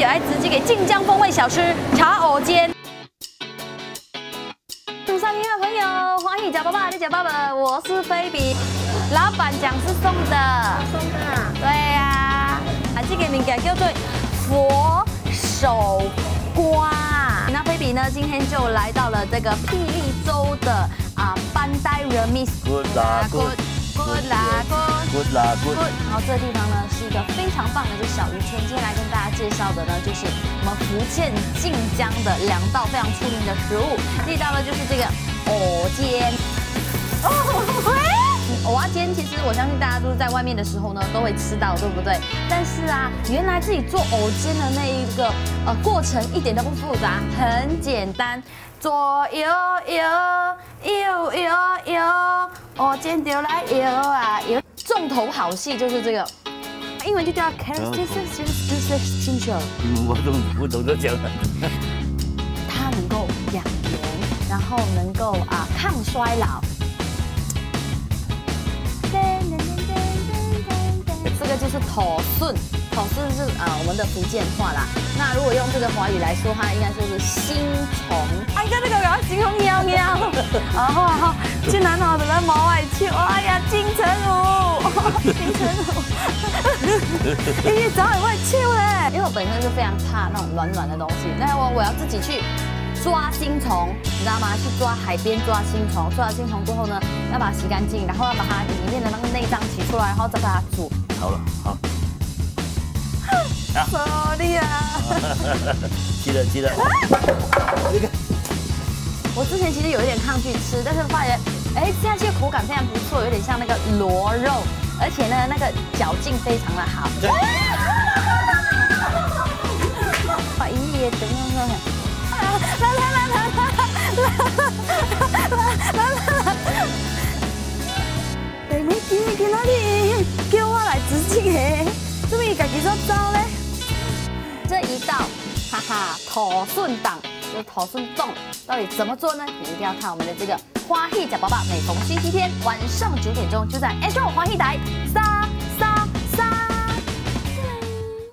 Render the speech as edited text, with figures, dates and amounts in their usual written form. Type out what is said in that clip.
就来直击给晋江风味小吃茶藕煎。路上听的朋友，欢迎夹爸爸，你夹爸爸，我是菲比。老板讲是送的，送的。对呀、这个物件叫做佛手瓜。那菲比呢，今天就来到了这个霹雳州的班代人密斯。 Good 啦 good 啦 good 啦 good。然后这个地方呢是一个非常棒的一个小渔村。今天来跟大家介绍的呢，就是我们福建晋江的2道非常出名的食物。第一道呢就是这个藕煎。藕啊煎，其实我相信大家都是在外面的时候呢都会吃到，对不对？但是啊，原来自己做藕煎的那一个过程一点都不复杂，很简单。左摇摇，右摇摇，藕煎丢来摇啊摇。重头好戏就是这个，英文就叫 characteristic。我懂得讲。它能够养颜，然后能够抗衰老。 这个就是土笋，土笋是我们的福建话啦。那如果用这个华语来说，它应该说是新虫。你看这个我形容喵喵，好，这男孩子在毛外去，哎呀，金城武，金城武，你早也会去嘞。因为我本身是非常怕那种软软的东西，那我要自己去。 抓新虫，你知道吗？去抓海边抓新虫，抓了新虫过后呢，要把它洗干净，然后要把它里面的那个内脏取出来，然后再把它煮。好了，好。Sorry 啊！记得。我之前其实有一点抗拒吃，但是发现，吃下去口感非常不错，有点像那个螺肉，而且呢，那个嚼劲非常的好。把一夜等等。 第二件今仔日叫我来直击的，怎么伊家己做走呢？这一道，土笋档，就是土笋冻，到底怎么做呢？你一定要看我们的这个花艺假宝宝，每逢星期天晚上9点钟就在 Astro 花艺台3。